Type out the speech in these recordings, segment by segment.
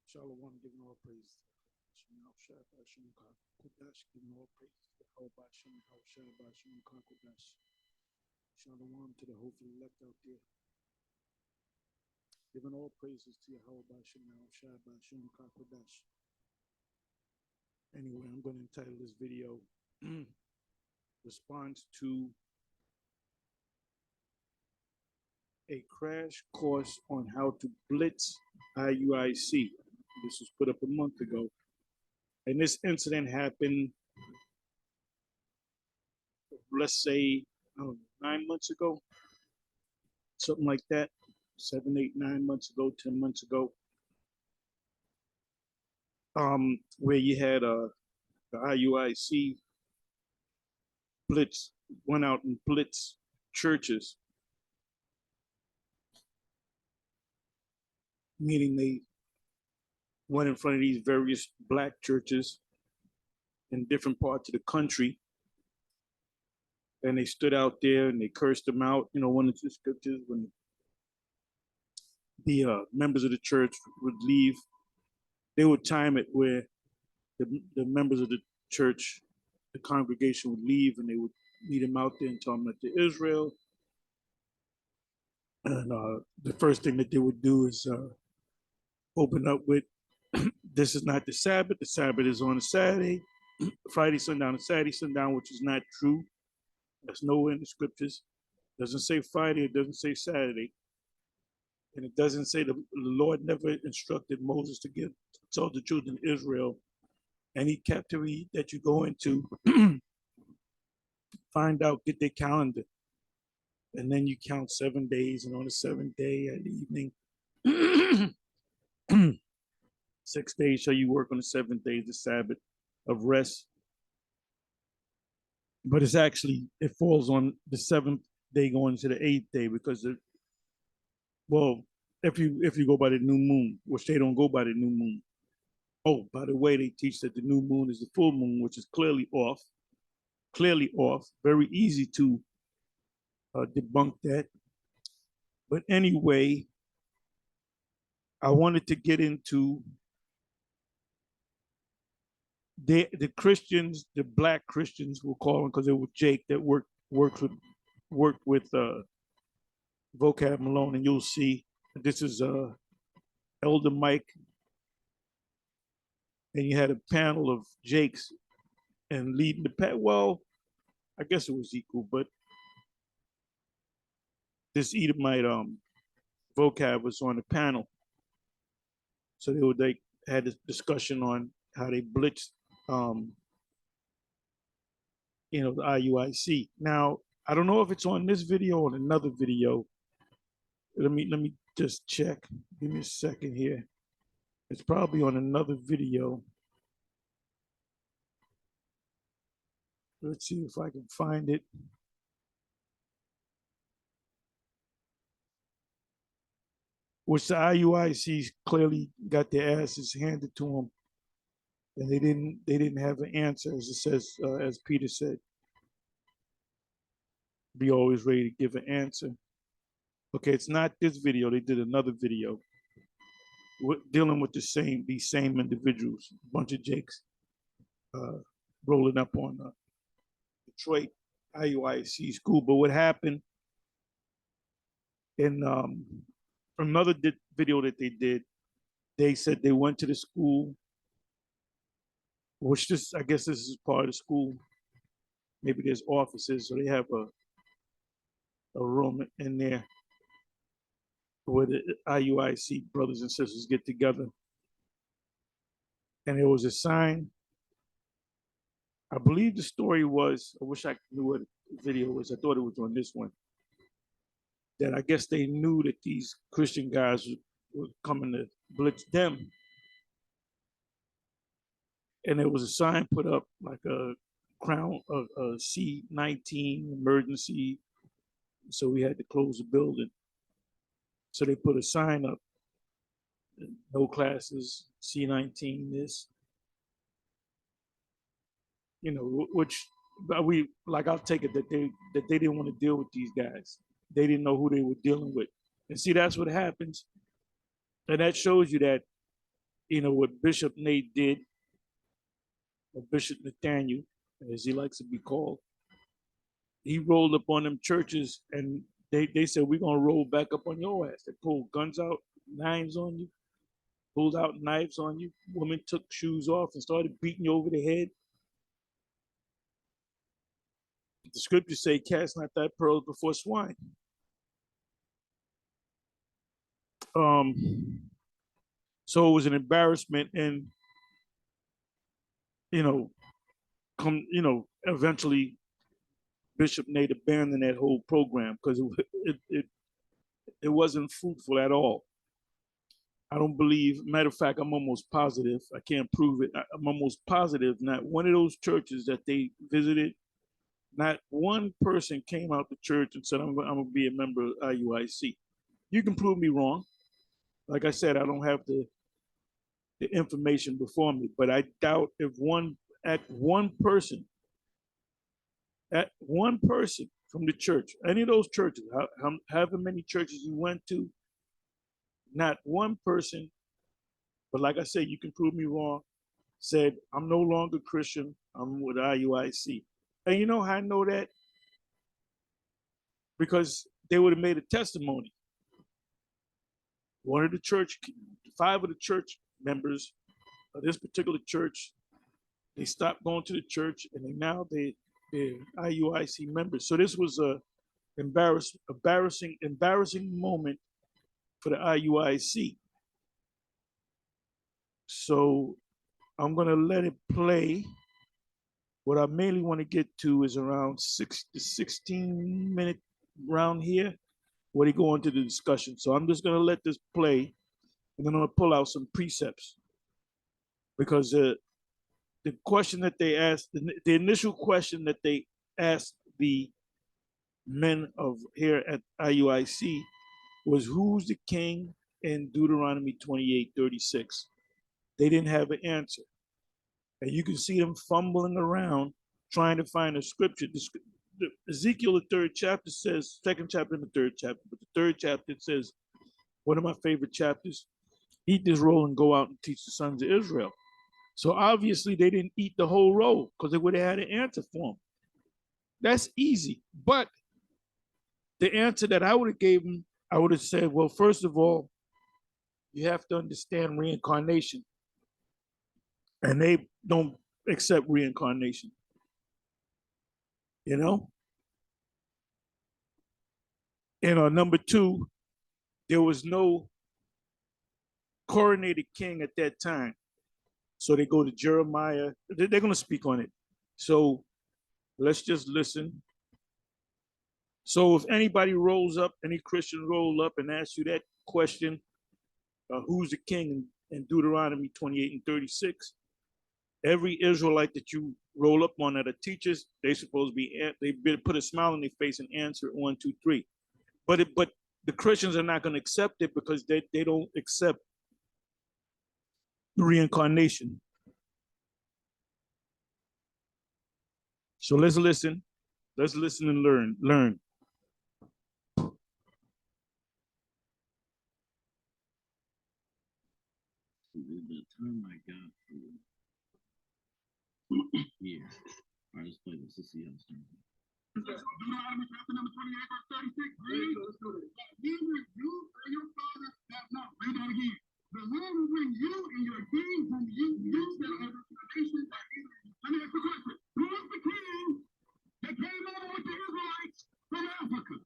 Shalom, giving all praise. Shalom, Shabbat, Shalom, Kodash, giving all praise. Shalom, Shabbat, Shalom, Kodash. Shalom to the hopefully elect out there. Giving all praises to Yahweh, Shalom, Shabbat, Shalom, Kodash. Anyway, I'm going to entitle this video Response to a Crash Course on How to Blitz IUIC. This was put up a month ago. And this incident happened, let's say, 9 months ago, something like that. 7, 8, 9 months ago, 10 months ago. Where you had the IUIC blitz, went out and blitz churches, meaning they went in front of these various black churches in different parts of the country, and they stood out there and they cursed them out. You know, one of the scriptures, when the members of the church would leave, they would time it where the members of the church, the congregation would leave, and they would meet them out there and tell them that they're Israel. And the first thing that they would do is open up with, this is not the Sabbath is on a Saturday, Friday sundown and Saturday sundown, which is not true. That's nowhere in the scriptures. It doesn't say Friday, it doesn't say Saturday. And it doesn't say the Lord never instructed Moses to tell the children of Israel any captivity that you go into, find out, get their calendar. And then you count 7 days, and on the 7th day at the evening, 6 days shall you work, on the 7th day, the Sabbath of rest. But it's actually, it falls on the 7th day going to the 8th day, because if you go by the new moon, which they don't go by the new moon. Oh, by the way, they teach that the new moon is the full moon, which is clearly off. Very easy to debunk that. But anyway, I wanted to get into the Christians, the black Christians, we'll call them, because it was Jake that worked with Vocab Malone, and you'll see this is Elder Mike, and you had a panel of Jakes, and leading the pack. Well, I guess it was equal, but this Edomite Vocab was on the panel, so they had a discussion on how they blitzed the IUIC. Now, I don't know if it's on this video or another video. Let me just check. Give me a second here. It's probably on another video. Let's see if I can find it. Which the IUICs clearly got their asses handed to them, and they didn't have an answer, as it says, as Peter said, be always ready to give an answer. Okay, it's not this video. They did another video dealing with these same individuals, a bunch of Jakes rolling up on Detroit IUIC school. But what happened in another video that they did, they said they went to the school, which I guess this is part of the school. Maybe there's offices, so they have a room in there where the IUIC brothers and sisters get together. And there was a sign. I believe the story was, I wish I knew what the video was. I thought it was on this one. That I guess they knew that these Christian guys were coming to blitz them. And there was a sign put up, like a crown, a C-19 emergency. So we had to close the building. So they put a sign up, no classes, C-19 this. Which I'll take it that they didn't want to deal with these guys. They didn't know who they were dealing with. And see, that's what happens. And that shows you that what Bishop Nate did, or Bishop Nathaniel, as he likes to be called. He rolled up on them churches and they said, we're going to roll back up on your ass. They pulled guns out, knives on you, pulled out knives on you. Women took shoes off and started beating you over the head. The scriptures say, cast not thy pearls before swine. So it was an embarrassment, and eventually Bishop Nate abandoned that whole program because it wasn't fruitful at all. I don't believe, matter of fact, I'm almost positive, I can't prove it, I'm almost positive not one of those churches that they visited, not one person came out the church and said, I'm going to be a member of IUIC. You can prove me wrong. Like I said, I don't have the information before me, but I doubt if one person from the church, any of those churches, however many churches you went to, not one person, but like I said, you can prove me wrong, said, I'm no longer Christian, I'm with IUIC. And you know how I know that? Because they would have made a testimony. One of the church, 5 of the church members of this particular church, they stopped going to the church, and they're IUIC members. So this was a embarrassing moment for the IUIC. So I'm gonna let it play. What I mainly want to get to is around 16-minute round here, where they go into the discussion. So I'm just gonna let this play, and then I'm gonna pull out some precepts, because the question that they asked, the initial question that they asked the men of here at IUIC was, who's the king in Deuteronomy 28:36? They didn't have an answer. And you can see them fumbling around trying to find a scripture. Ezekiel, the 3rd chapter says, 2nd chapter and the 3rd chapter, but the 3rd chapter says, one of my favorite chapters, eat this roll and go out and teach the sons of Israel. So obviously they didn't eat the whole roll, because they would have had an answer for them. That's easy. But the answer that I would have gave them, I would have said, well, first of all, you have to understand reincarnation. And they don't accept reincarnation. Number 2, there was no coronated king at that time. So they go to Jeremiah. They're going to speak on it. So let's just listen. So if anybody rolls up, any Christian roll up and asks you that question, who's the king in Deuteronomy 28:36, every Israelite that you roll up on that are teachers, they supposed to be, they put a smile on their face and answer 1, 2, 3. But the Christians are not going to accept it, because they don't accept reincarnation. So let's listen. Let's listen and learn. The term I got for here. All right, let's play this. Let's see how it's done. Deuteronomy chapter number 28, verse 36. He will you and your father have not. Read that again. The Lord will bring you and your king whom you shall have the nation that is. Let me ask you a question. Who was the king that came over with the Israelites from Africa?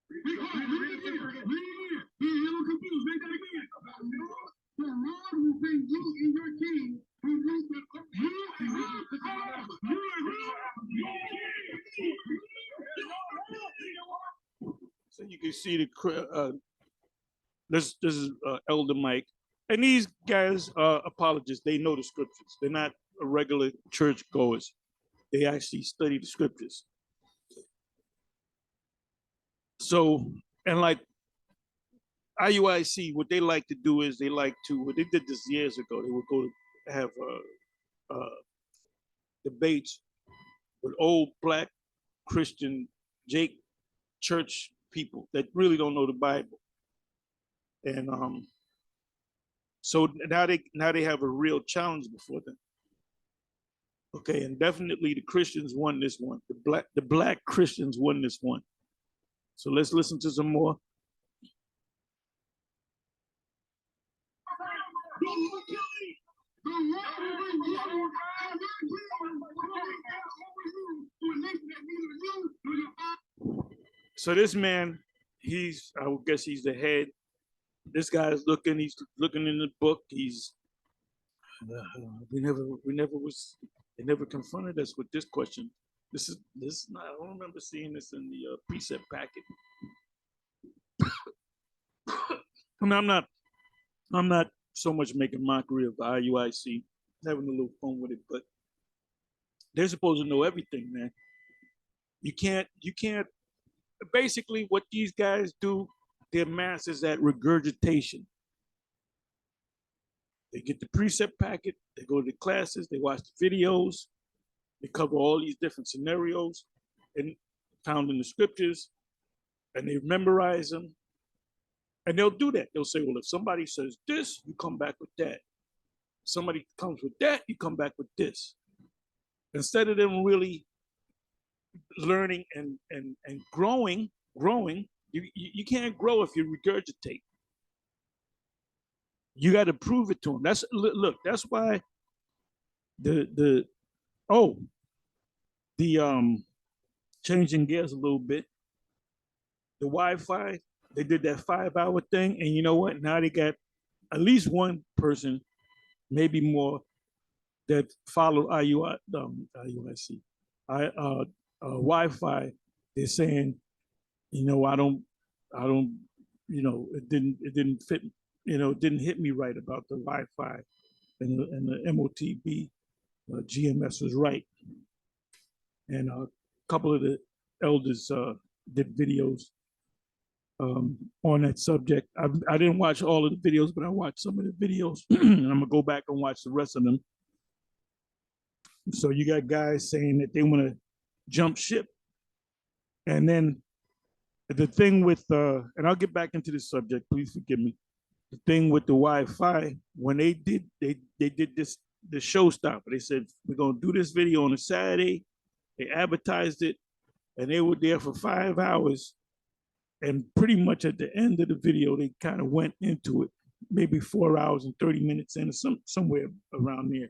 Read it again. You're a little confused. Read that again. The Lord will bring you and your king whom you shall So you can see this is Elder Mike, and these guys are apologists. They know the scriptures. They're not regular church goers. They actually study the scriptures. So, and like IUIC, what they like to do is they did this years ago. They would go to have debates with old Black Christian Jake church people that really don't know the Bible. And So now they have a real challenge before them. Okay, and definitely the Christians won this one. The black Christians won this one. So let's listen to some more. So this man, I would guess he's the head. This guy is he's looking in the book. They never confronted us with this question. This is not, I don't remember seeing this in the precept packet. I mean, I'm not so much making mockery of the IUIC, having a little fun with it, but they're supposed to know everything, man. You can't, basically what these guys do, their masters at regurgitation. They get the precept packet, they go to the classes, they watch the videos, they cover all these different scenarios and found in the scriptures, and they memorize them. And they'll do that. They'll say, well, if somebody says this, you come back with that. If somebody comes with that, you come back with this. Instead of them really learning and growing, you can't grow if you regurgitate. You got to prove it to them. Look, that's why the changing gears a little bit. The Wi-Fi, they did that 5-hour thing, and you know what? Now they got at least one person, maybe more, that follow IUIC, Wi-Fi. They're saying, you know, I don't, you know, it didn't fit, you know, it didn't hit me right about the Wi-Fi and the MOTB. GMS was right, and a couple of the elders did videos on that subject. I didn't watch all of the videos, but I watched some of the videos, and I'm gonna go back and watch the rest of them. So you got guys saying that they want to jump ship, and then the thing with and I'll get back into this subject. Please forgive me. The thing with the Wi-Fi, when they did this, the showstopper. They said we're gonna do this video on a Saturday. They advertised it, and they were there for 5 hours. And pretty much at the end of the video, they kind of went into it, maybe 4 hours and 30 minutes in, somewhere around there,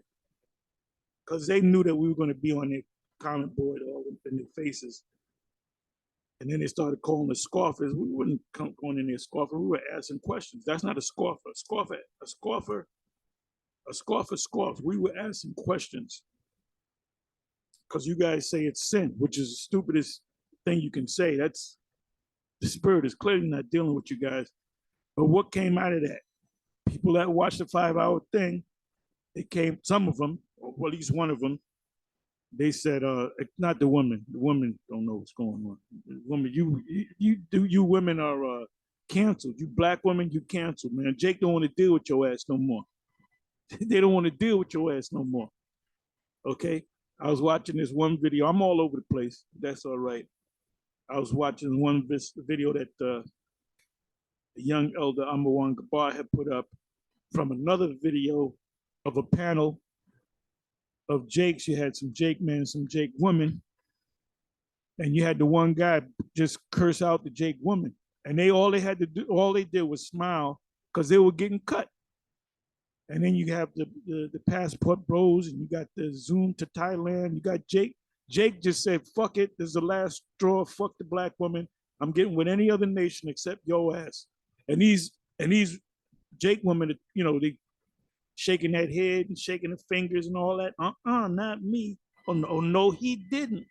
because they knew that we were going to be on their comment board all in their faces. And then they started calling us scoffers. We wouldn't come going in there scoffing. We were asking questions. That's not a scoffer. A scoffer scoffs. We were asking questions, because you guys say it's sin, which is the stupidest thing you can say. That's the spirit is clearly not dealing with you guys. But what came out of that? People that watched the 5-hour thing, some of them, or at least one of them, they said, not the women. The women don't know what's going on. The women, you women are canceled. You black women, you canceled, man. Jake don't want to deal with your ass no more. They don't want to deal with your ass no more. Okay? I was watching this one video. I'm all over the place. That's all right. I was watching one video that the young elder Amawan Gabar had put up from another video of a panel of Jakes. You had some Jake men, some Jake women, and you had the one guy just curse out the Jake woman. And all they did was smile, because they were getting cut. And then you have the passport bros, and you got the Zoom to Thailand. You got Jake. Jake just said, fuck it. This is the last straw. Fuck the black woman. I'm getting with any other nation except your ass. And these Jake women, you know, they shaking that head and shaking the fingers and all that. Not me. Oh no, he didn't.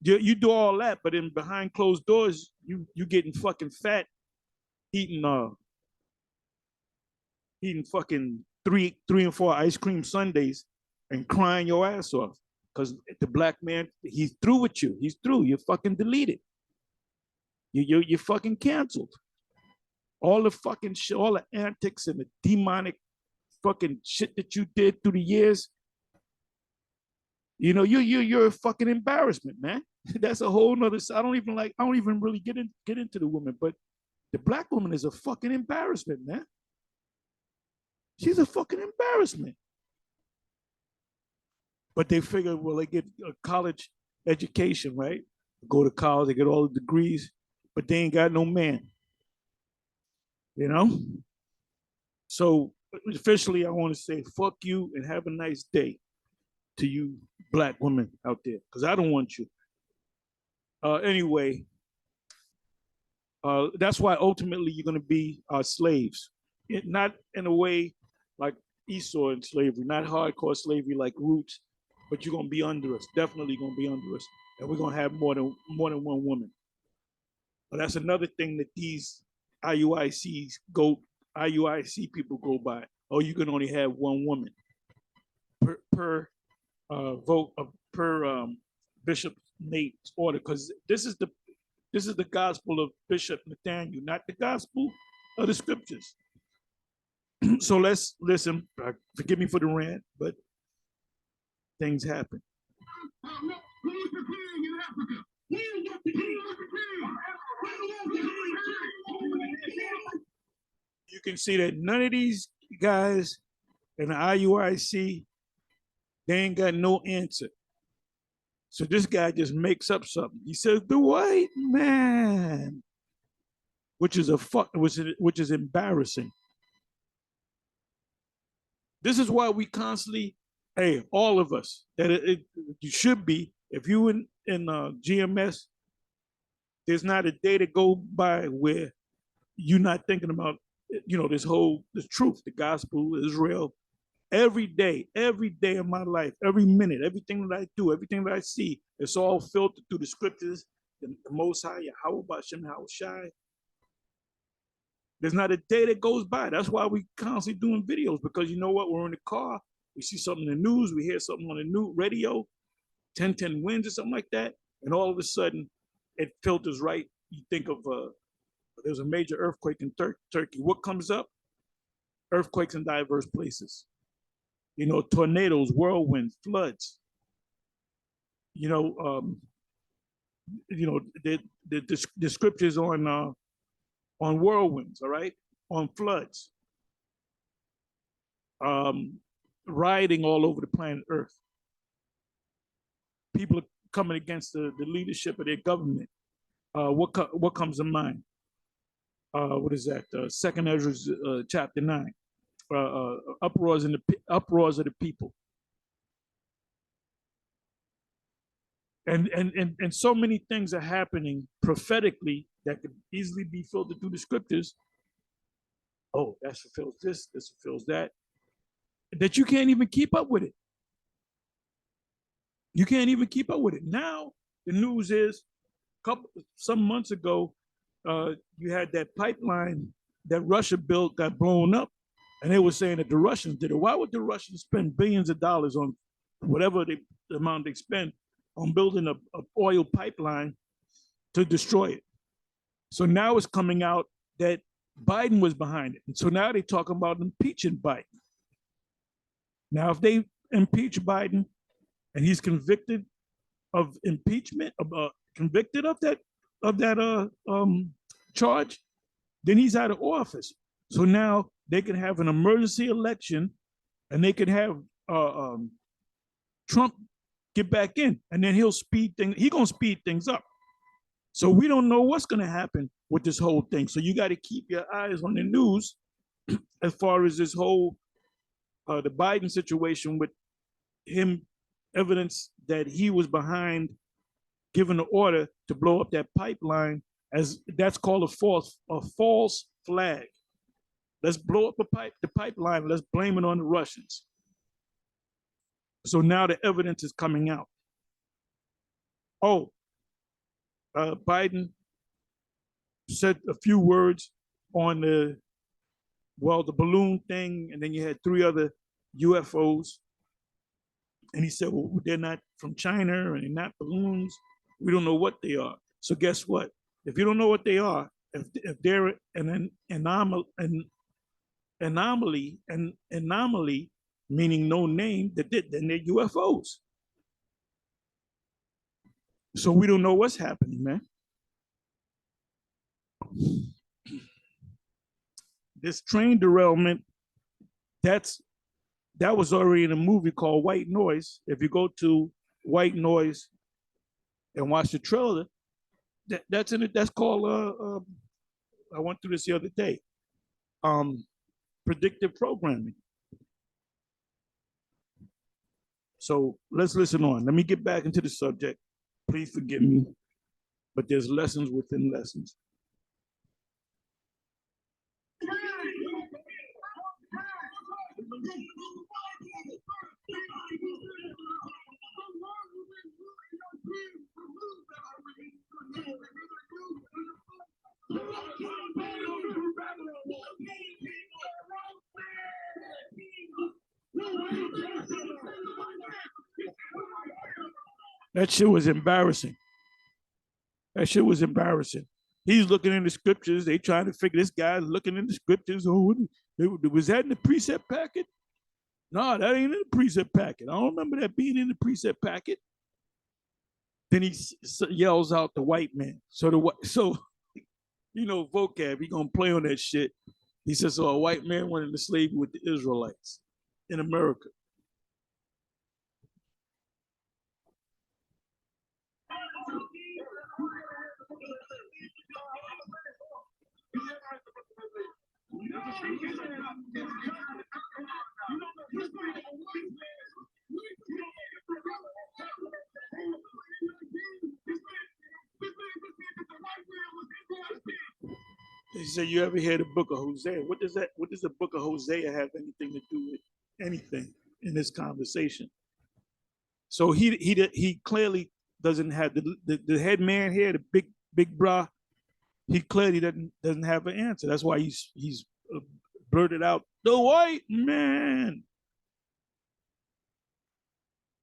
You do all that, but in behind closed doors, you getting fucking fat, eating fucking three and 4 ice cream sundaes and crying your ass off. Because the black man, he's through with you. He's through. You're fucking deleted. You're fucking canceled. All the fucking shit, all the antics and the demonic fucking shit that you did through the years. You know, you're a fucking embarrassment, man. That's a whole nother. I don't even really get into the woman, but the black woman is a fucking embarrassment, man. She's a fucking embarrassment. But they figure, well, they get a college education, right? Go to college, they get all the degrees, but they ain't got no man, you know? So officially, I want to say fuck you and have a nice day to you black women out there, because I don't want you. Anyway, that's why ultimately you're going to be slaves. Not in a way like Esau in slavery, not hardcore slavery like Roots, but you're going to be under us, definitely going to be under us. And we're going to have more than one woman. But that's another thing that these IUIC people go by. Oh, you can only have one woman per vote per Bishop Nate's order, because this is the gospel of Bishop Nathaniel, not the gospel of the scriptures. So let's listen. Forgive me for the rant, but things happen. You can see that none of these guys in the IUIC, they ain't got no answer. So this guy just makes up something. He says the white man, which is which is embarrassing. This is why we constantly, hey, all of us, that you should be, if you in GMS, there's not a day to go by where you're not thinking about, this truth, the gospel, Israel. Every day of my life, every minute, everything that I do, everything that I see, it's all filtered through the scriptures, the Most High, Yahweh Bashem Shai. There's not a day that goes by. That's why we constantly doing videos, because you know what? We're in the car, we see something in the news, we hear something on the new radio, 1010 winds or something like that, and all of a sudden it filters right. You think of there's a major earthquake in Turkey. What comes up? Earthquakes in diverse places. Tornadoes, whirlwinds, floods. The scriptures on whirlwinds, all right, on floods, rioting all over the planet Earth. People are coming against the leadership of their government. What comes to mind? What is that? Second Ezra, chapter 9. Uproars of the people. And so many things are happening prophetically that could easily be filtered through the scriptures. Oh, that fulfills this fulfills that you can't even keep up with it. You can't even keep up with it. Now, the news is, some months ago, you had that pipeline that Russia built got blown up, and they were saying that the Russians did it. Why would the Russians spend billions of dollars on whatever the amount they spend on building a oil pipeline to destroy it? So now it's coming out that Biden was behind it. And so now they're talking about impeaching Biden. Now, if they impeach Biden and he's convicted of impeachment, convicted of that charge, then he's out of office. So now they can have an emergency election, and they can have Trump get back in, and then he'll speed things. He's gonna speed things up. So we don't know what's gonna happen with this whole thing. So you got to keep your eyes on the news as far as this whole the Biden situation, with him evidence that he was behind giving the order to blow up that pipeline, as that's called a false flag. Let's blow up the pipeline. Let's blame it on the Russians. So now the evidence is coming out. Oh, Biden said a few words on the balloon thing, and then you had 3 other UFOs. And he said, well, they're not from China, and they're not balloons. We don't know what they are. So guess what? If you don't know what they are, if they're an anomaly, meaning no name, then they're UFOs. So we don't know what's happening, man. This train derailment that was already in a movie called White Noise. If you go to White Noise and watch the trailer, that's in it. That's called. I went through this the other day. Predictive programming. So let's listen on. Let me get back into the subject. Please forgive me, but there's lessons within lessons. That shit was embarrassing. That shit was embarrassing. He's looking in the scriptures. They trying to figure this guy's looking in the scriptures. Oh, was that in the precept packet? No, that ain't in the precept packet. I don't remember that being in the precept packet. Then he yells out the white man. So you know, vocab, he gonna play on that shit. He says, so a white man went into slavery with the Israelites in America. They say, you ever hear the book of Hosea? What does the book of Hosea have anything to do with anything in this conversation? So he clearly doesn't have the head man here, the big bra. He clearly doesn't have an answer. That's why he's blurted out the white man.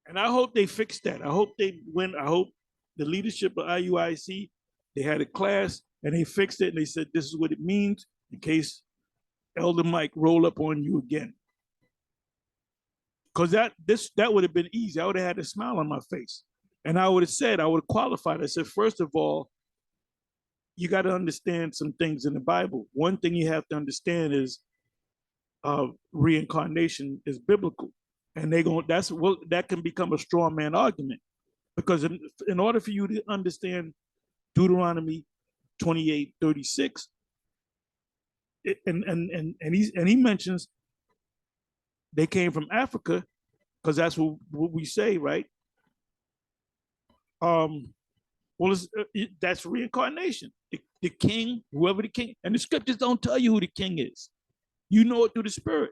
And I hope they fix that. I hope they win. I hope the leadership of IUIC, they had a class and they fixed it and they said, this is what it means in case Elder Mike roll up on you again. Because that would have been easy. I would have had a smile on my face. And I would have qualified. I said, first of all, you got to understand some things in the Bible. One thing you have to understand is reincarnation is biblical. And that can become a straw man argument. Because in order for you to understand Deuteronomy 28:36, and he mentions they came from Africa, because that's what we say, right? That's reincarnation. The king, whoever the king, and the scriptures don't tell you who the king is. You know it through the spirit.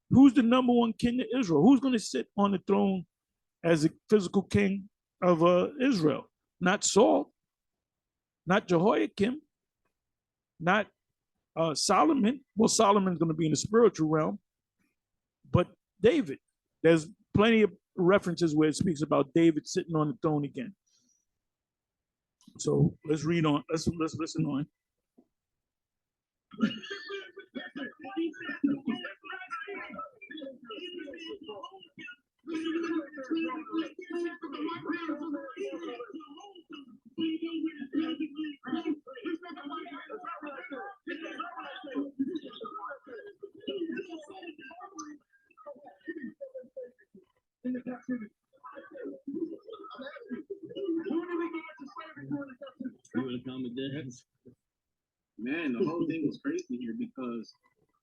Who's the number one king of Israel? Who's going to sit on the throne as the physical king of Israel? Not Saul, not Jehoiakim, not Solomon. Well, Solomon's going to be in the spiritual realm, but David. There's plenty of references where it speaks about David sitting on the throne again. So let's read on. Let's listen on. Man, the whole thing was crazy here because,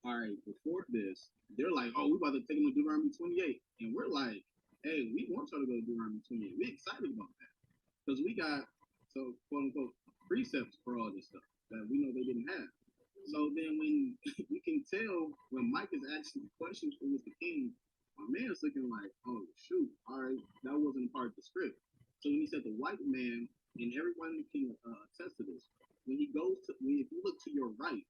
all right, before this, they're like, oh, we about to take them to Deuteronomy 28. And we're like, hey, we want y'all to go to Deuteronomy 28. We're excited about that. Because we got, so quote unquote, precepts for all this stuff that we know they didn't have. So then when you can tell when Mike is asking questions who was the king, my man's looking like, oh, shoot, all right, that wasn't a part of the script. So when he said the white man, and everyone can attest to this, when he goes to, if you look to your right,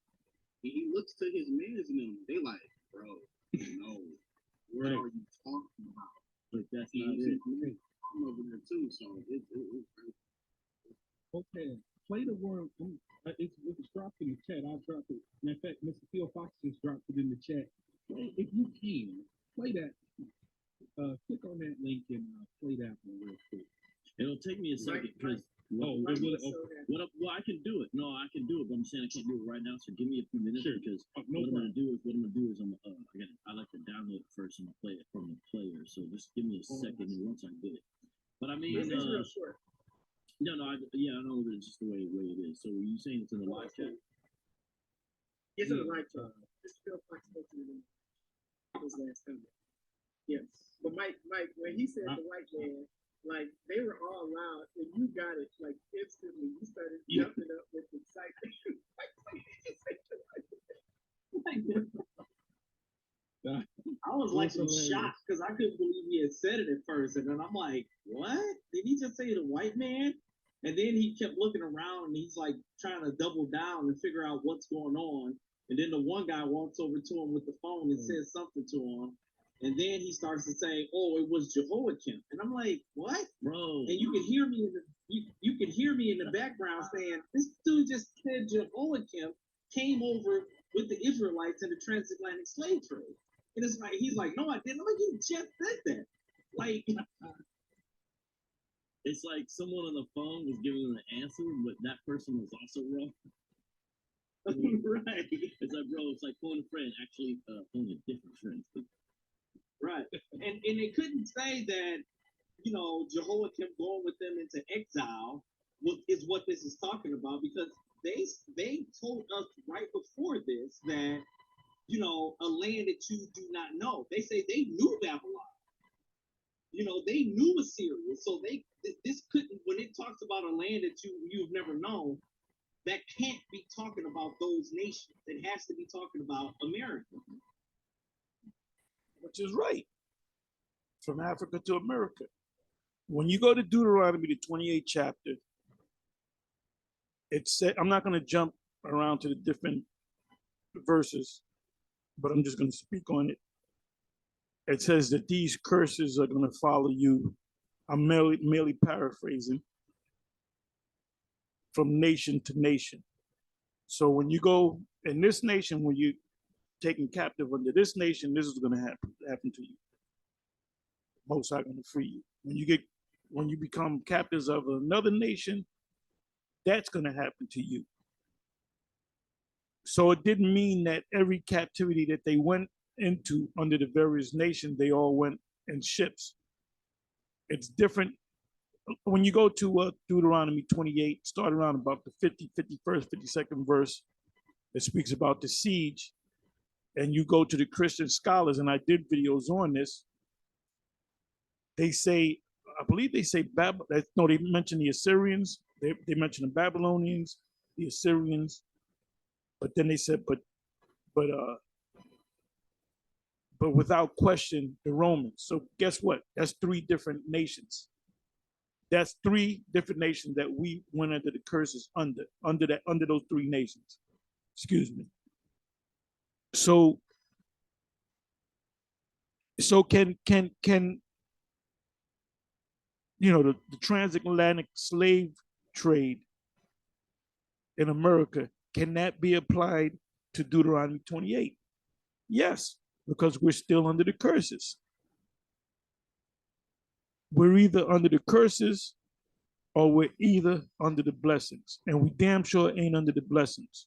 and he looks to his mans and them, they like, bro, no, what are you talking about? But that's not it. I'm over there too, so it's okay. Play the word. It was dropped in the chat. I dropped it. In fact, Mr. Phil Fox just dropped it in the chat. If you can, play that. Click on that link and play that one real quick. It'll take me a second because Well, I can do it. No, I can do it, but I'm saying I can't do it right now. So give me a few minutes because No what I'm problem. gonna do is I like to download it first and play it from the player. So just give me a second and once I get it. But I mean, This is real short. no, I know that it's just the way it is. So are you saying it's in the live chat? It's in the right chat. Mr. Phil Fox spoke to me his last comment. Yes. But Mike, when he said the white man, like they were all loud and you got it like instantly. You started jumping up with excitement. I was like in shock because I couldn't believe he had said it at first, and then I'm like, "What? Did he just say the white man?" And then he kept looking around, and he's like trying to double down and figure out what's going on. And then the one guy walks over to him with the phone and says something to him, and then he starts to say, "Oh, it was Jehoiakim," and I'm like, "What, bro?" And you can hear me in the you can hear me in the background saying, "This dude just said Jehoiakim came over with the Israelites in the transatlantic slave trade." And it's like he's like, "No, I didn't." I'm like, "You just said that." Like, it's like someone on the phone was giving him an answer, but that person was also wrong. right, It's like, bro, it's like phone a friend, actually phone a different friend. right. And they couldn't say that, Jehoiakim going with them into exile is what this is talking about, because they told us right before this that, a land that you do not know. They say they knew Babylon. They knew Assyria. So this couldn't, when it talks about a land that you've never known, that can't be talking about those nations. It has to be talking about America. Which is right. From Africa to America. When you go to Deuteronomy, the 28th chapter, it said, I'm not going to jump around to the different verses, but I'm just going to speak on it. It says that these curses are going to follow you. I'm merely paraphrasing, from nation to nation. So when you go in this nation, when you taken captive under this nation, this is going to happen to you. Most High going to free you. When you become captives of another nation, that's going to happen to you. So it didn't mean that every captivity that they went into under the various nations, they all went in ships. It's different. When you go to Deuteronomy 28, start around about the 50, 51st, 52nd verse, it speaks about the siege. And you go to the Christian scholars, and I did videos on this. They say, I believe they say, no, they mention the Assyrians, they mention the Babylonians, the Assyrians, but then they said, but without question, the Romans. So guess what? That's three different nations. That's three different nations that we went under the curses under those three nations. Excuse me. So can the transatlantic slave trade in America, can that be applied to Deuteronomy 28? Yes, because we're still under the curses. We're either under the curses or we're either under the blessings. And we damn sure ain't under the blessings,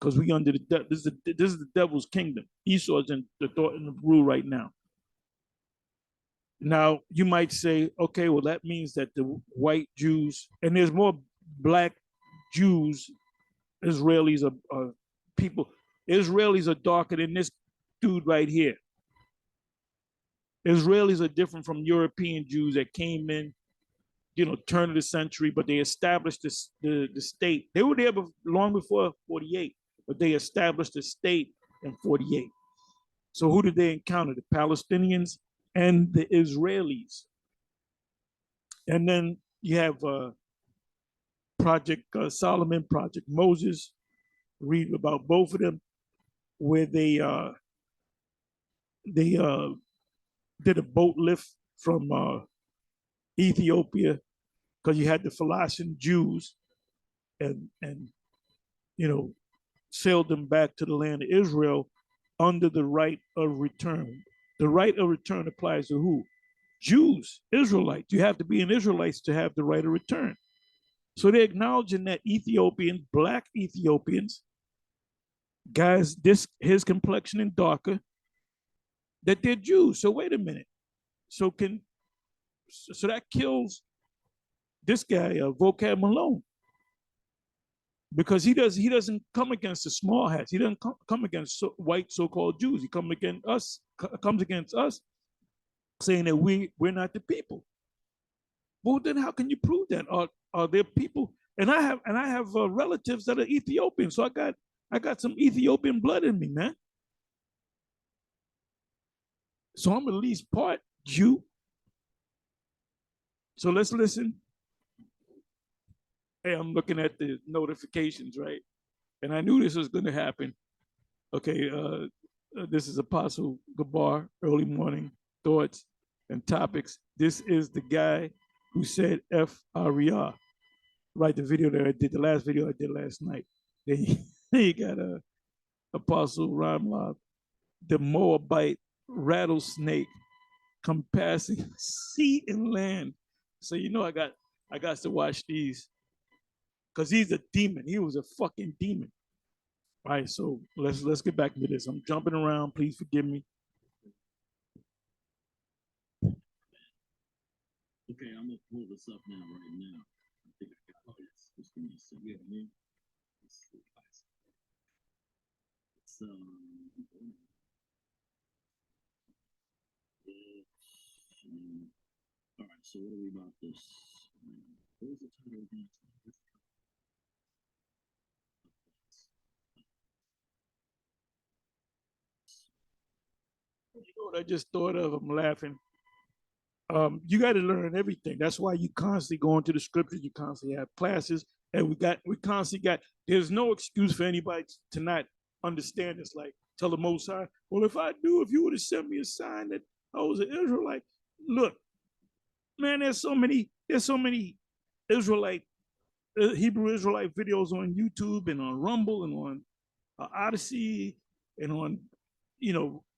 because we under this is the devil's kingdom. Esau's in the thought and the rule right now. Now, you might say, okay, well, that means that the white Jews, and there's more black Jews, Israelis are people, Israelis are darker than this dude right here. Israelis are different from European Jews that came in, turn of the century, but they established the state. They were there long before 48, but they established the state in 48. So who did they encounter? The Palestinians and the Israelis. And then you have Project Solomon, Project Moses. Read about both of them, where they did a boat lift from Ethiopia, because you had the Phoenician Jews, and sailed them back to the land of Israel under the right of return. The right of return applies to who? Jews, Israelites. You have to be an Israelite to have the right of return. So they're acknowledging that Ethiopians, black Ethiopians, guys, his complexion and darker, that they're Jews. So wait a minute. So that kills this guy, Vocab Malone, because he doesn't come against the small hats. He doesn't come against white so-called Jews. He comes against us, saying that we're not the people. Well, then how can you prove that? Are there people? And I have relatives that are Ethiopian, so I got some Ethiopian blood in me, man. So I'm at least part Jew. So let's listen. Hey, I'm looking at the notifications, right? And I knew this was going to happen. Okay, this is Apostle Gabar, early morning thoughts and topics. This is the guy who said F-R-E-R. Right, the video that I did, the last video I did last night. Then you got Apostle Ramlov, the Moabite rattlesnake compassing sea and land. So you know I got to watch these because he's a demon. He was a fucking demon. All right, so let's get back into this. I'm jumping around. Please forgive me. Okay, I'm gonna pull this up now, right now. I think I got this. Just give me a second. Yeah. It's all right. So what are we about this? What was the title again? You know what I just thought of? I'm laughing. You got to learn everything. That's why you constantly go into the scriptures. You constantly have classes, and we constantly got. There's no excuse for anybody to not understand this. Like tell the Most High, well, if you would have sent me a sign that I was an Israelite. Look, man, there's so many Israelite, Hebrew Israelite videos on YouTube and on Rumble and on Odyssey and on,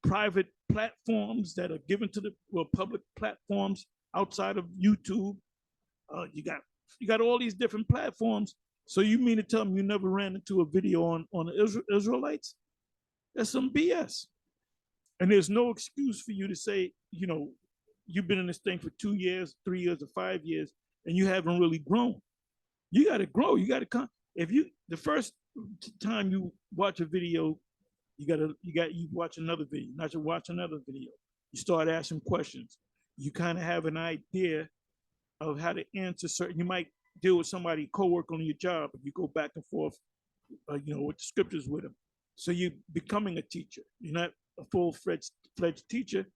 private platforms that are given to the public platforms outside of YouTube. You got all these different platforms. So you mean to tell me you never ran into a video on the Israelites? That's some BS. And there's no excuse for you to say, you've been in this thing for 2 years, 3 years, or 5 years, and you haven't really grown. You got to grow. You got to come. The first time you watch a video, you watch another video, not to watch another video. You start asking questions. You kind of have an idea of how to answer certain. You might deal with somebody, co-worker on your job, and you go back and forth, with the scriptures with them. So you're becoming a teacher. You're not a full-fledged teacher.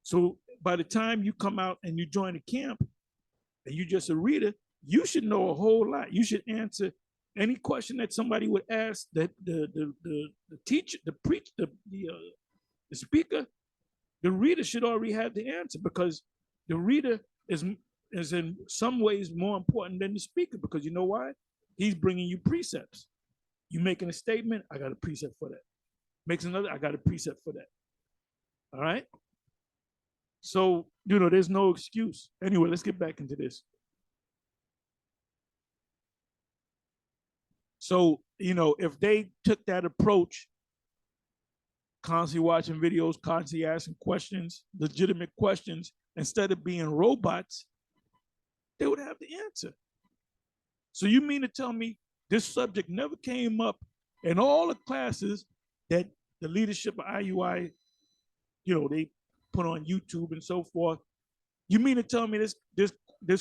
So by the time you come out and you join the camp, and you're just a reader, you should know a whole lot. You should answer any question that somebody would ask that the teacher, the preacher, the speaker, the reader should already have the answer, because the reader is in some ways more important than the speaker, because you know why? He's bringing you precepts. You making a statement, I got a precept for that. Makes another, I got a precept for that. All right? So, there's no excuse. Anyway, let's get back into this. So, if they took that approach, constantly watching videos, constantly asking questions, legitimate questions, instead of being robots, they would have the answer. So you mean to tell me this subject never came up in all the classes that the leadership of IUI, they put on YouTube and so forth? You mean to tell me this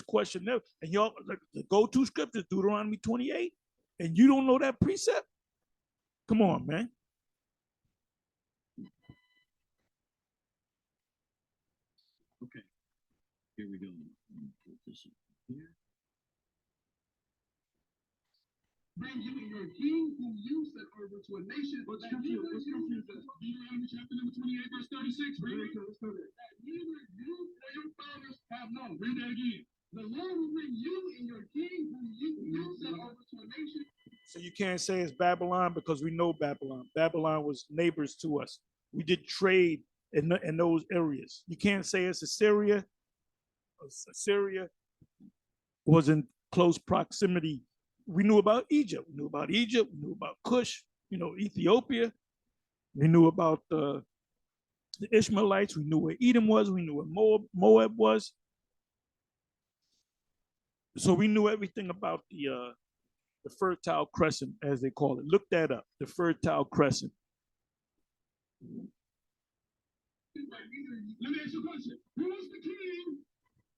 question never, and y'all, the go-to scripture, Deuteronomy 28, and you don't know that precept? Come on, man. Okay, here we go. Here. Bring you and your king whom you set over to a nation. What scripture is that? Deuteronomy chapter number 28, verse 36. Read it. That neither you nor your fathers have known. Read that again. The Lord will bring you and your king whom you set over to a nation. So you can't say it's Babylon, because we know Babylon. Babylon was neighbors to us. We did trade in those areas. You can't say it's Assyria. Assyria was in close proximity. We knew about Egypt. We knew about Egypt. We knew about Cush, Ethiopia. We knew about the Ishmaelites. We knew where Edom was. We knew where Moab was. So we knew everything about the Fertile Crescent, as they call it. Look that up, the Fertile Crescent. Let me ask you a question. Who was the king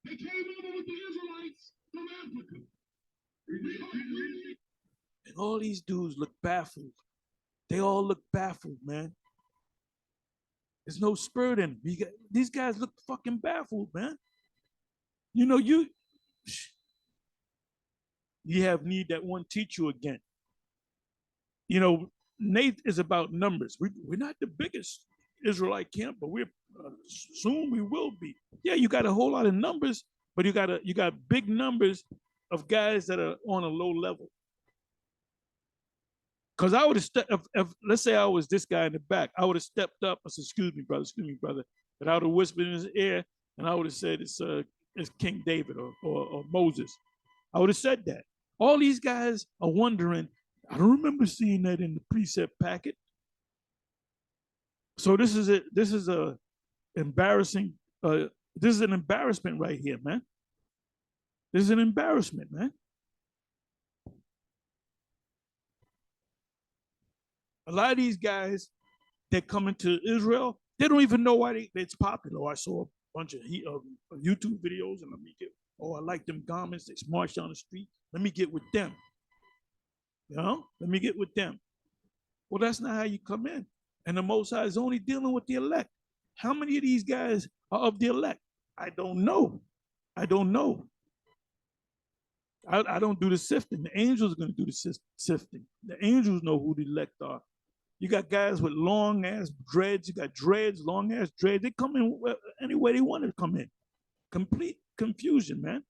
that came over with the Israelites from Africa? And all these dudes look baffled. They all look baffled, man. There's no spirit in them. These guys look fucking baffled, man. You have need that one teach you again. Nate is about numbers. We're not the biggest Israelite camp, but we're soon we will be. Yeah, you got a whole lot of numbers, but you got big numbers of guys that are on a low level. Because I would have stepped, if let's say I was this guy in the back, I would have stepped up. I said, excuse me, brother. And I would have whispered in his ear, and I would have said, it's King David or Moses. I would have said that. All these guys are wondering, I don't remember seeing that in the precept packet. So this is embarrassing. This is an embarrassment right here, man. This is an embarrassment, man. A lot of these guys that come into Israel, they don't even know why it's popular. I saw a bunch of YouTube videos, and I like them garments. They march down the street. Let me get with them. Let me get with them. Well, that's not how you come in. And the Most High is only dealing with the elect. How many of these guys are of the elect? I don't know. I don't do the sifting. The angels are going to do the sifting. The angels know who the elect are. You got guys with long ass dreads. You got dreads, long ass dreads. They come in any way they want to come in. Complete confusion, man.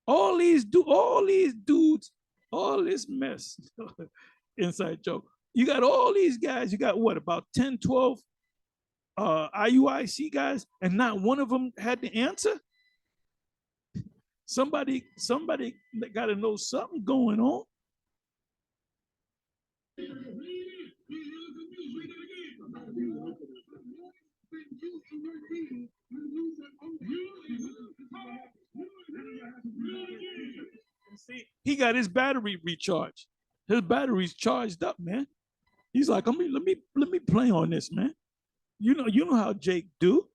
All these dudes, all this mess. Inside joke. You got all these guys. You got what, about 10, 12 IUIC guys, and not one of them had the answer? Somebody got to know something going on. See, he got his battery recharged. His battery's charged up, man. He's like, let me play on this, man. You know how Jake do.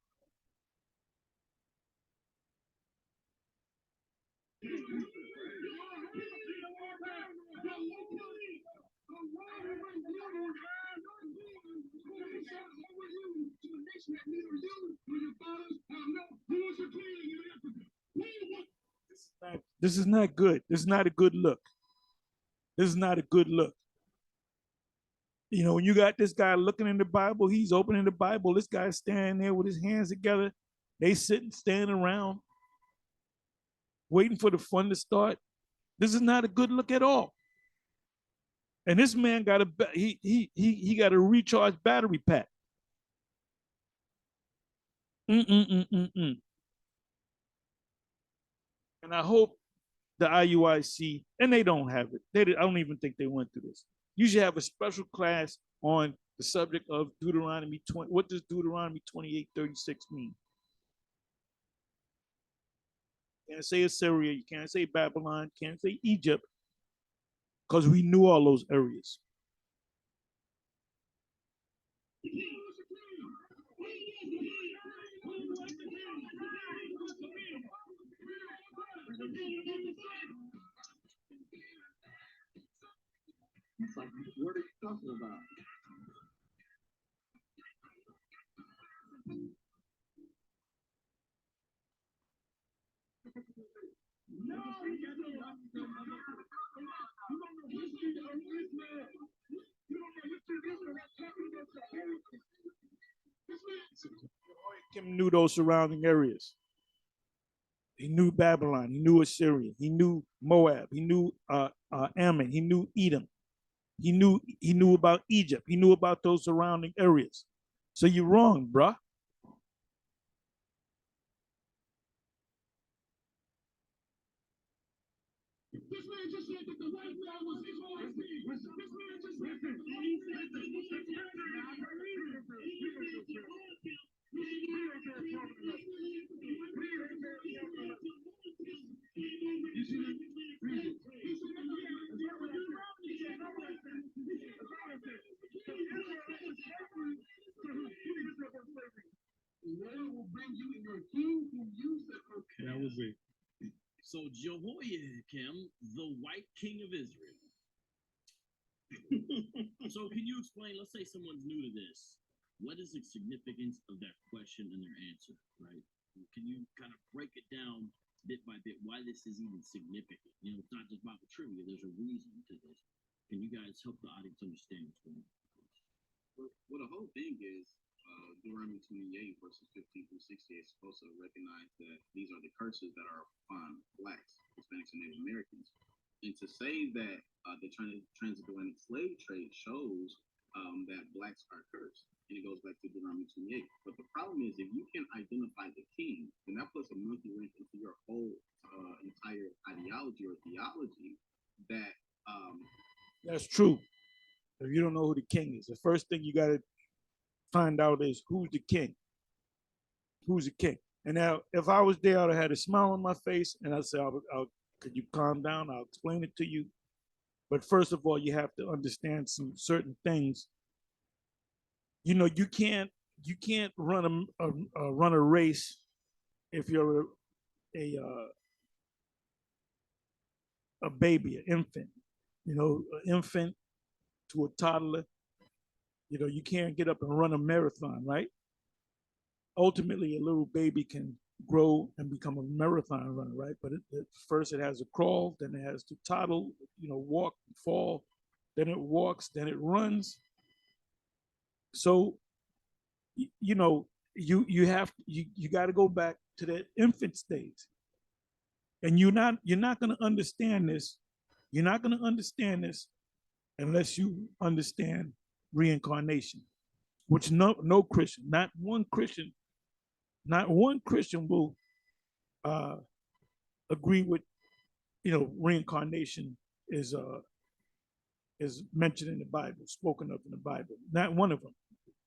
This is not good. This is not a good look. This is not a good look. When you got this guy looking in the Bible, he's opening the Bible. This guy's standing there with his hands together. They standing around, waiting for the fun to start. This is not a good look at all. And this man got he got a recharged battery pack. And I hope the IUIC, and they don't have it. I don't even think they went through this. You should have a special class on the subject of Deuteronomy 20. What does Deuteronomy 28:36 mean? You can't say Assyria, you can't say Babylon, you can't say Egypt, because we knew all those areas. It's like, what are you talking about? Kim knew those surrounding areas. He knew Babylon. He knew Assyria. He knew Moab. He knew Ammon. He knew Edom. He knew about Egypt. He knew about those surrounding areas. So you're wrong, bruh. This man just said that the white man was Israelite. This man just said that the white man was That was it. So Jehoiakim, the white king of Israel. So can you explain, let's say someone's new to this, what is the significance of that question and their answer, right? Can you kind of break it down bit by bit why this is even significant? You know, it's not just about the trivia, there's a reason to this. Can you guys help the audience understand what's going on? Well, the whole thing is Deuteronomy 28 verses 15 through 60 is supposed to recognize that these are the curses that are upon blacks, Hispanics, and Native Americans. And to say that the transatlantic slave trade shows that blacks are cursed, and it goes back to Deuteronomy 28. But the problem is, if you can identify the king, then that puts a monkey wrench into your whole entire ideology or theology. That's true. If you don't know who the king is, the first thing you got to find out is who's the king. Who's the king? And now, if I was there, I'd have had a smile on my face, and I'd say, "Could you calm down? I'll explain it to you." But first of all, you have to understand some certain things. You know, you can't run a race if you're a baby, an infant. You know, an infant to a toddler. You know, you can't get up and run a marathon, right? Ultimately, a little baby can grow and become a marathon runner, right? But first it has to crawl, then it has to toddle, you know, walk, fall, then it walks, then it runs. So, you know, you got to go back to that infant stage, and you're not going to understand this. You're not going to understand this unless you understand reincarnation, which no Christian, not one Christian will agree with. You know, reincarnation is mentioned in the Bible, spoken of in the Bible. Not one of them.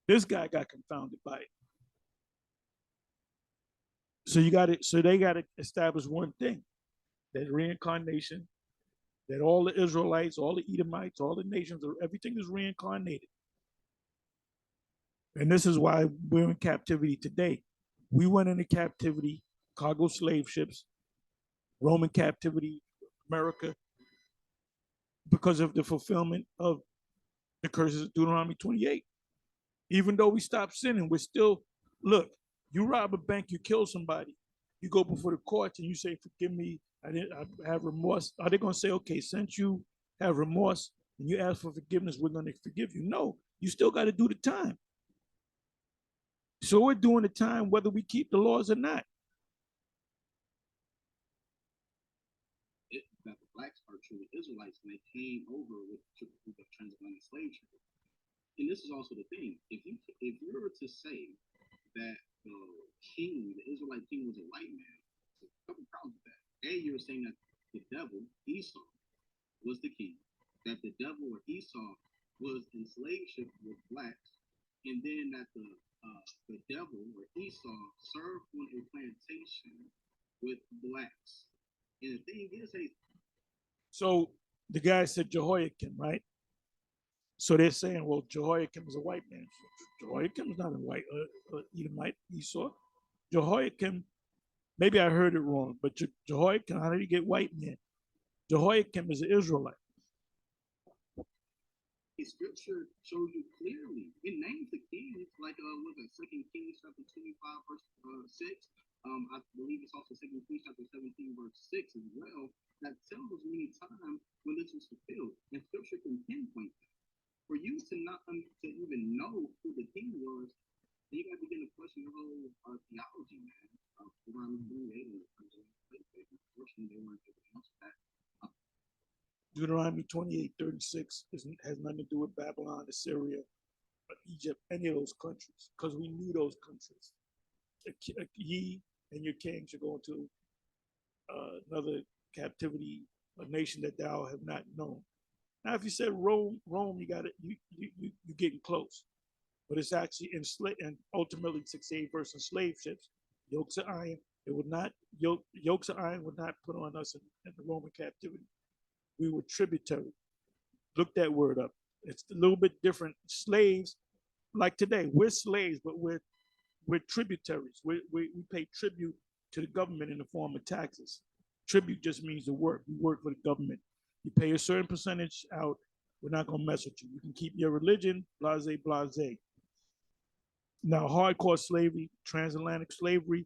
This guy got confounded by it. So they got to establish one thing: that reincarnation, that all the Israelites, all the Edomites, all the nations, everything is reincarnated. And this is why we're in captivity today. We went into captivity, cargo slave ships, Roman captivity, America, because of the fulfillment of the curses of Deuteronomy 28. Even though we stopped sinning, we're still, look, you rob a bank, you kill somebody, you go before the courts and you say, "Forgive me, I have remorse." Are they going to say, "Okay, since you have remorse and you ask for forgiveness, we're going to forgive you"? No, you still got to do the time. So we're doing the time whether we keep the laws or not. That the blacks are truly Israelites, and they came over with the transatlantic slave trade. And this is also the thing: if you were to say that the Israelite king, was a white man, there's a couple problems with that. You were saying that the devil, Esau, was the king, that the devil or Esau was in slave ship with blacks, and then that the devil or Esau served on a plantation with blacks. And the thing is, so the guy said Jehoiakim, right? So they're saying, well, Jehoiakim is a white man. Jehoiakim is not a white Edomite, Esau. Jehoiakim, maybe I heard it wrong, but Jehoiakim, how did he get white man? Jehoiakim is an Israelite. the scripture shows you clearly. It names the kings, like was it 2 Kings chapter 25 verse 6. I believe it's also 2 Kings chapter 17 verse 6 as well. That tells us many times when this was fulfilled, and scripture can pinpoint that. For you to not to even know who the king was, you got to begin to question your whole theology, man. Deuteronomy 28:36 has nothing to do with Babylon, Assyria, Egypt, any of those countries, because we knew those countries. Ye and your king should go into another captivity a nation that thou have not known. Now, if you said Rome, you got it. You getting close, but it's actually enslaved, and ultimately 68 versus slave ships, yokes of iron. It would not yokes of iron would not put on us in the Roman captivity. We were tributary. Look that word up. It's a little bit different. Slaves, like today, we're slaves, but we're tributaries. We pay tribute to the government in the form of taxes. Tribute just means to work. We work for the government. You pay a certain percentage out. We're not gonna mess with you. You can keep your religion, blase, blase. Now, hardcore slavery, transatlantic slavery,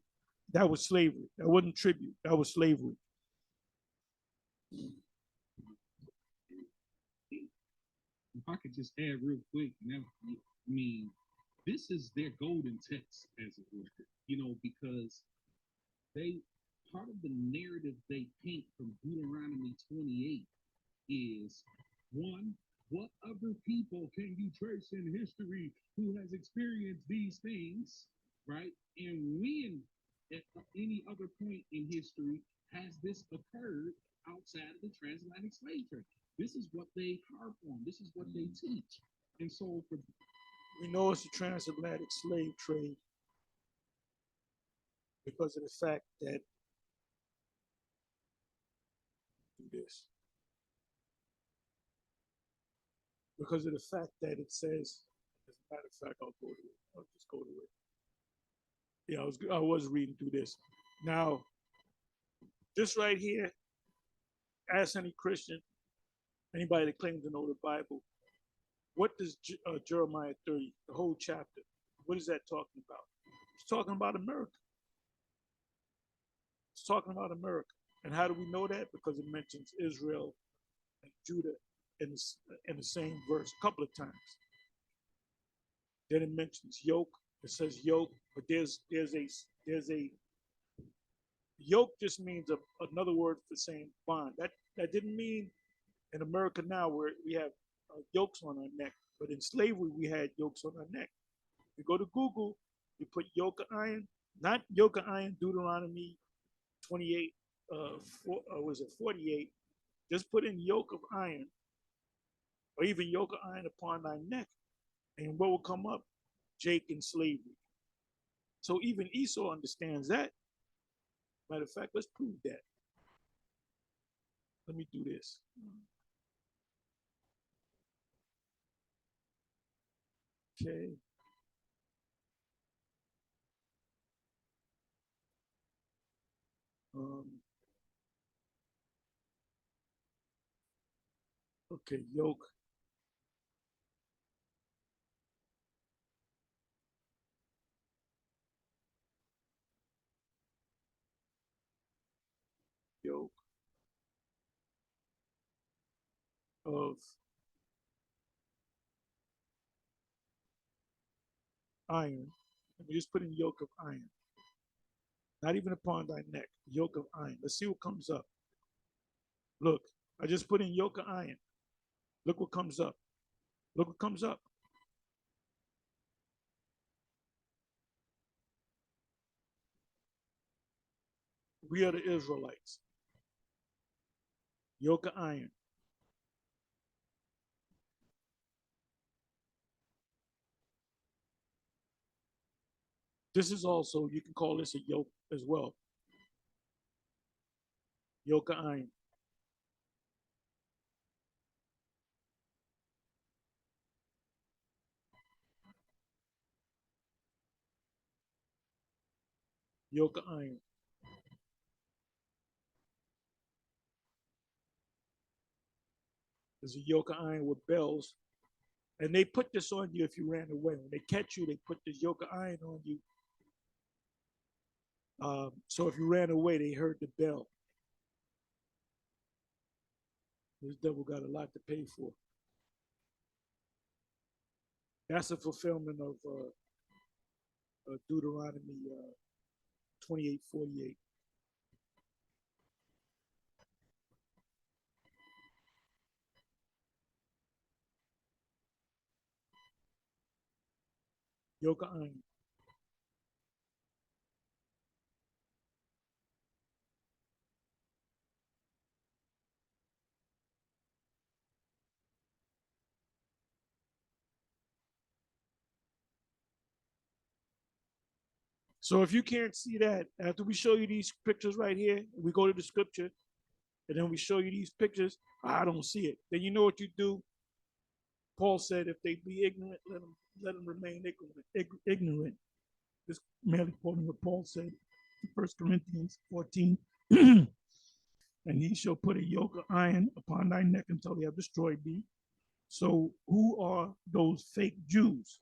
that was slavery. That wasn't tribute. That was slavery. If I could just add real quick, I mean, this is their golden text, as it were, because they, part of the narrative they paint from Deuteronomy 28 is, one, what other people can you trace in history who has experienced these things, right? And when at any other point in history has this occurred outside of the transatlantic slave trade? This is what they harp on. This is what they teach. And so we know it's the transatlantic slave trade because of the fact that, do this, because of the fact that it says, as a matter of fact, I'll just go to it. Yeah, I was reading through this. Now, this right here, ask any Christian, anybody that claims to know the Bible, what does Jeremiah 30, the whole chapter, what is that talking about? It's talking about America. It's talking about America. And how do we know that? Because it mentions Israel and Judah in the same verse a couple of times. Then it mentions yoke. It says yoke, but there's a yoke just means another word for saying bond. That didn't mean in America now where we have yokes on our neck, but in slavery we had yokes on our neck. You go to Google, you put yoke of iron, not yoke of iron, Deuteronomy 28, was it 48? Just put in yoke of iron, or even yoke of iron upon thy neck, and what will come up? Jake in slavery. So even Esau understands that. Matter of fact, let's prove that. Let me do this. Okay. Okay, yoke. Yoke of iron. Let me just put in yoke of iron. Not even upon thy neck. Yoke of iron. Let's see what comes up. Look, I just put in yoke of iron. Look what comes up. Look what comes up. We are the Israelites. Yoke of iron. This is also, you can call this a yoke as well. Yoke of iron. Yoke of iron. There's a yoke of iron with bells. And they put this on you if you ran away. When they catch you, they put this yoke of iron on you. So if you ran away, they heard the bell. This devil got a lot to pay for. That's a fulfillment of Deuteronomy 28:48. Yoke of iron. So if you can't see that, after we show you these pictures right here, we go to the scripture, and then we show you these pictures, I don't see it. Then you know what you do? Paul said, if they be ignorant, let them remain ignorant. This merely quoting what Paul said in 1 Corinthians 14. And he shall put a yoke of iron upon thy neck until they have destroyed thee. So who are those fake Jews?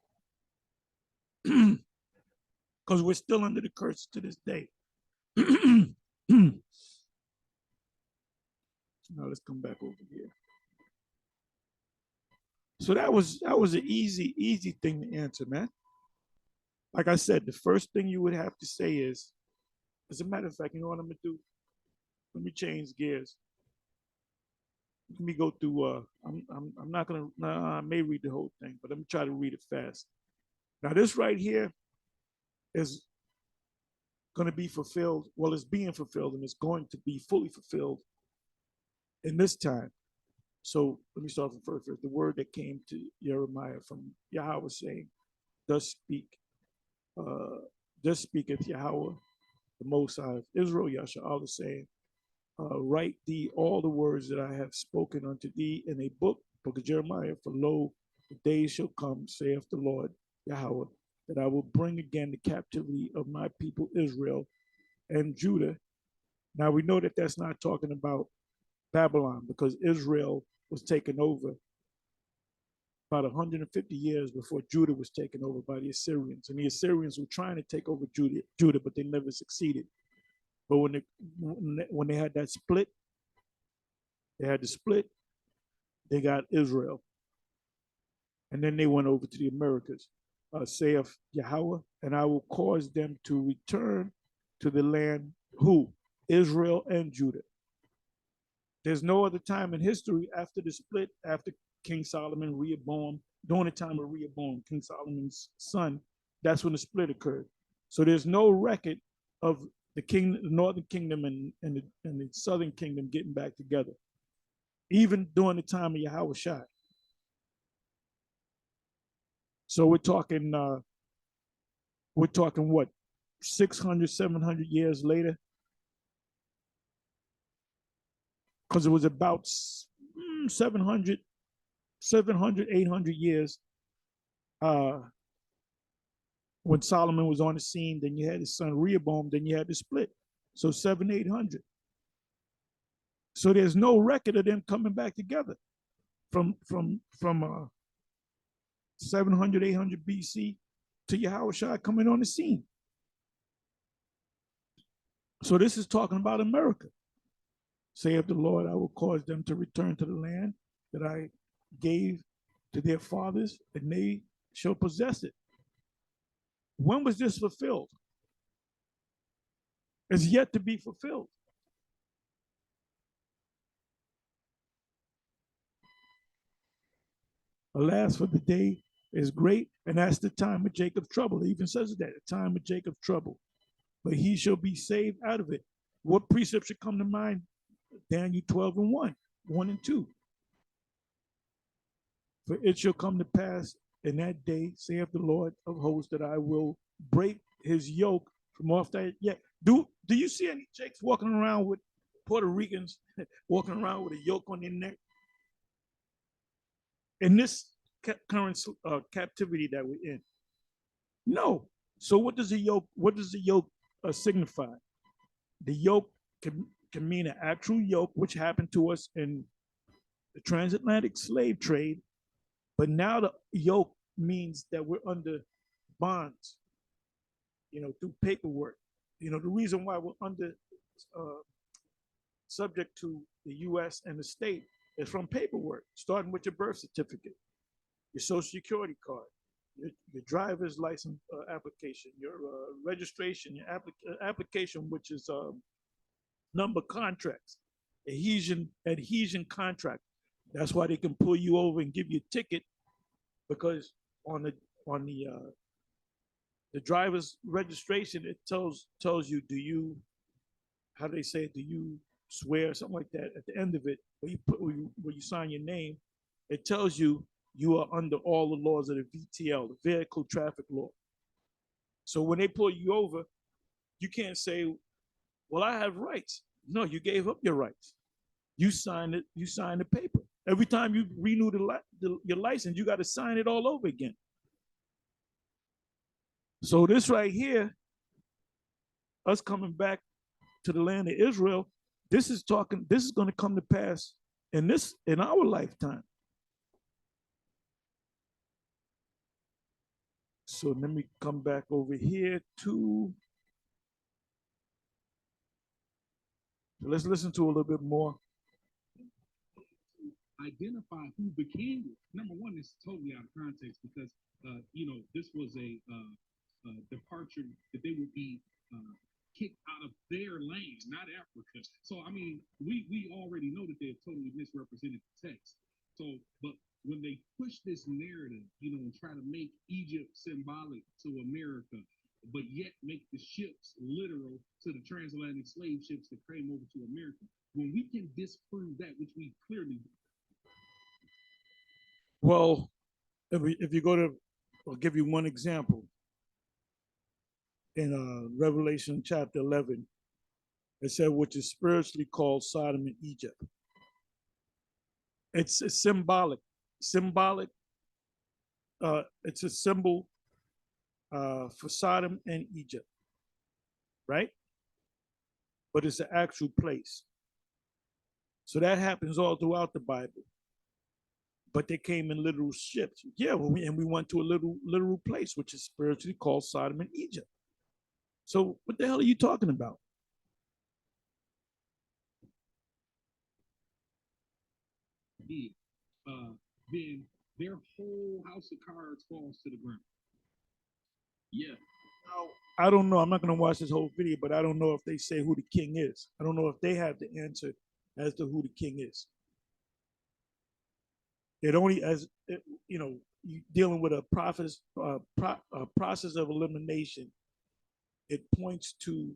Because we're still under the curse to this day. Now let's come back over here. So that was an easy thing to answer, man. Like I said, the first thing you would have to say is, as a matter of fact, you know what I'm gonna do? Let me change gears. Let me go through. I'm not gonna. I may read the whole thing, but let me try to read it fast. Now this right here is going to be fulfilled. Well, it's being fulfilled, and it's going to be fully fulfilled in this time. So let me start from first. The word that came to Jeremiah from Yahweh saying, "Thus speaketh Yahweh, the Most High of Israel, Yasha'Allah, saying, write thee all the words that I have spoken unto thee in a book of Jeremiah, for lo, the days shall come, saith the Lord Yahweh, that I will bring again the captivity of my people Israel and Judah." Now we know that that's not talking about Babylon, because Israel was taken over about 150 years before Judah was taken over by the Assyrians. And the Assyrians were trying to take over Judah, but they never succeeded. But when they had that split, they got Israel. And then they went over to the Americas, saith Yahweh, and I will cause them to return to the land, who? Israel and Judah. There's no other time in history after the split, after King Solomon, Rehoboam, during the time of Rehoboam, King Solomon's son, that's when the split occurred. So there's no record of the northern kingdom and the southern kingdom getting back together, even during the time of Yahweh Shai. So we're talking what, 600, 700 years later? Because it was about 700, 800 years when Solomon was on the scene. Then you had his son Rehoboam, then you had the split. So 700, 800. So there's no record of them coming back together from 700, 800 BC to Yahweh Shai coming on the scene. So this is talking about America. Saith the Lord, I will cause them to return to the land that I gave to their fathers, and they shall possess it. When was this fulfilled? It's yet to be fulfilled. Alas, for the day is great, and that's the time of Jacob's trouble. It even says that, the time of Jacob's trouble. But he shall be saved out of it. What precept should come to mind? Daniel 12:1 and 2. For it shall come to pass in that day, saith the Lord of hosts, that I will break his yoke from off that. Yeah. Do you see any Jakes walking around with Puerto Ricans walking around with a yoke on their neck? In this current captivity that we're in? No. So what does the yoke signify? The yoke can mean an actual yoke, which happened to us in the transatlantic slave trade, but now the yoke means that we're under bonds, through paperwork. The reason why we're under subject to the U.S. and the state is from paperwork, starting with your birth certificate, your social security card, your driver's license application, your registration, your application, which is number contracts, adhesion contract. That's why they can pull you over and give you a ticket, because on the driver's registration, it tells you, do you, how do they say it, do you swear, something like that. At the end of it, where you sign your name, it tells you are under all the laws of the VTL, the vehicle traffic law. So when they pull you over, you can't say, well, I have rights. No, you gave up your rights. You signed it. You signed the paper. Every time you renew your license, you got to sign it all over again. So this right here, us coming back to the land of Israel, this is going to come to pass in our lifetime. So let me come back over here to, let's listen to a little bit more. Identify who the king is. Number one, it's totally out of context because, this was a departure that they would be kicked out of their land, not Africa. So, I mean, we already know that they've totally misrepresented the text. So, but when they push this narrative, and try to make Egypt symbolic to America, but yet make the ships literal to the transatlantic slave ships that came over to America, when we can disprove that, which we clearly do. Well, if you go to, I'll give you one example. In Revelation chapter 11, it said, which is spiritually called Sodom and Egypt. It's a symbolic. It's a symbol for Sodom and Egypt, right? But it's an actual place. So that happens all throughout the Bible. But they came in literal ships. Yeah, and we went to a literal place, which is spiritually called Sodom and Egypt. So what the hell are you talking about? Yeah. Then their whole house of cards falls to the ground. Yeah. Now, I don't know. I'm not going to watch this whole video, but I don't know if they say who the king is. I don't know if they have the answer as to who the king is. It only, as dealing with a process of elimination, it points to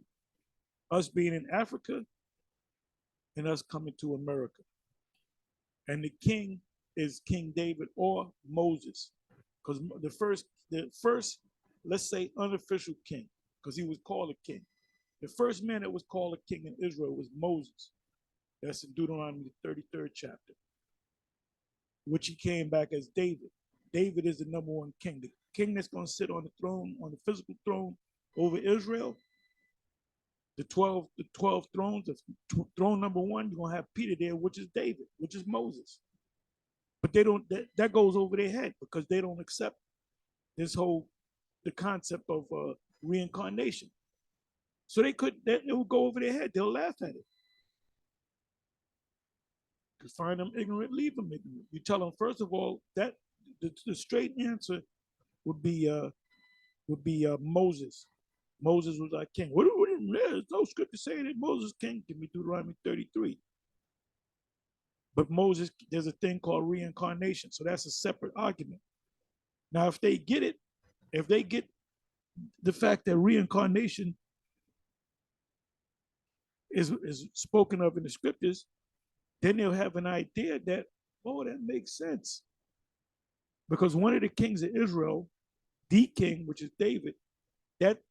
us being in Africa and us coming to America. And the king is King David or Moses, because the first, let's say, unofficial king, because he was called a king. The first man that was called a king in Israel was Moses. That's in Deuteronomy 33rd chapter, which he came back as David. David is the number one king. The king that's going to sit on the throne, on the physical throne over Israel, the 12 thrones, throne number one, you're going to have Peter there, which is David, which is Moses. But they don't, that goes over their head because they don't accept the concept of reincarnation. So it will go over their head. They'll laugh at it. To find them ignorant, leave them ignorant. You tell them, first of all, that the straight answer would be Moses. Moses was our king. There's no scripture saying that Moses king. Give me Deuteronomy 33. But Moses, there's a thing called reincarnation. So that's a separate argument. Now, if they get the fact that reincarnation is spoken of in the scriptures, then they'll have an idea that, oh, that makes sense. Because one of the kings of Israel, the king, which is David,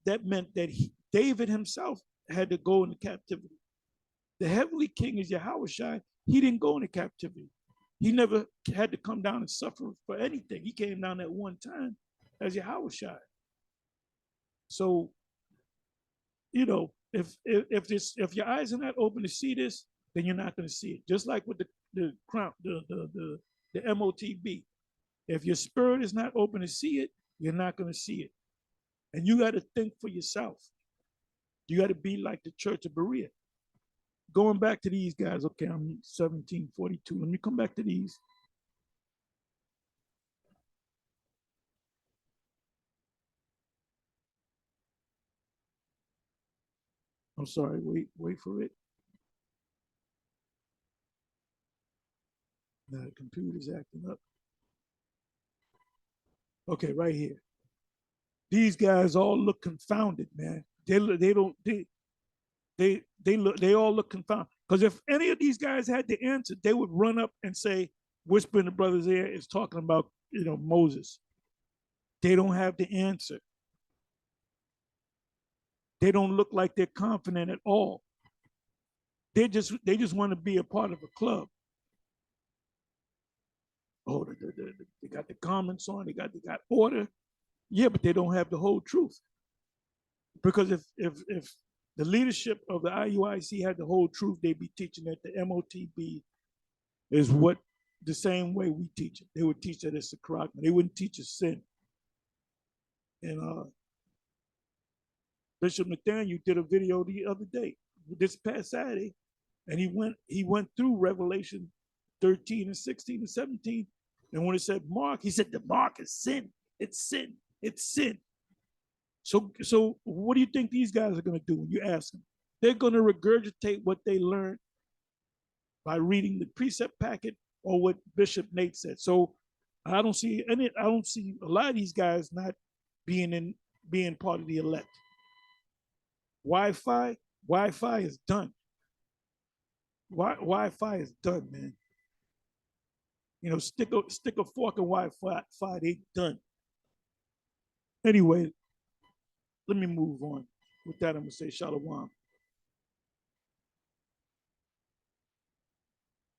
that meant that David himself had to go into captivity. The heavenly king is Yahushua. He didn't go into captivity. He never had to come down and suffer for anything. He came down at one time as Yahushua. So, if your eyes are not open to see this, then you're not going to see it. Just like with the crown, the MOTB. If your spirit is not open to see it, you're not going to see it. And you got to think for yourself. You got to be like the Church of Berea. Going back to these guys, okay, I'm 1742. Let me come back to these. I'm sorry, wait for it. Now the computer's acting up. Okay, right here. These guys all look confounded, man. They all look confounded. Because if any of these guys had the answer, they would run up and say, whisper in the brother's ear, is talking about, Moses. They don't have the answer. They don't look like they're confident at all. They just want to be a part of a club. Oh, they got the comments on, they got order. Yeah, but they don't have the whole truth. Because if the leadership of the IUIC had the whole truth, they'd be teaching that the MOTB is what the same way we teach it. They would teach that it's a karaka. They wouldn't teach us sin. And Bishop Nathaniel did a video the other day, this past Saturday, and he went through Revelation 13 and 16 and 17. And when it said mark, he said the mark is sin. It's sin. It's sin. So what do you think these guys are going to do when you ask them? They're going to regurgitate what they learned by reading the precept packet or what Bishop Nate said. So I don't see a lot of these guys not being part of the elect. Wi-Fi is done. Wi-Fi is done, man. You know, stick a fork in Wi-Fi, they done. Anyway, let me move on. With that, I'm gonna say shalom.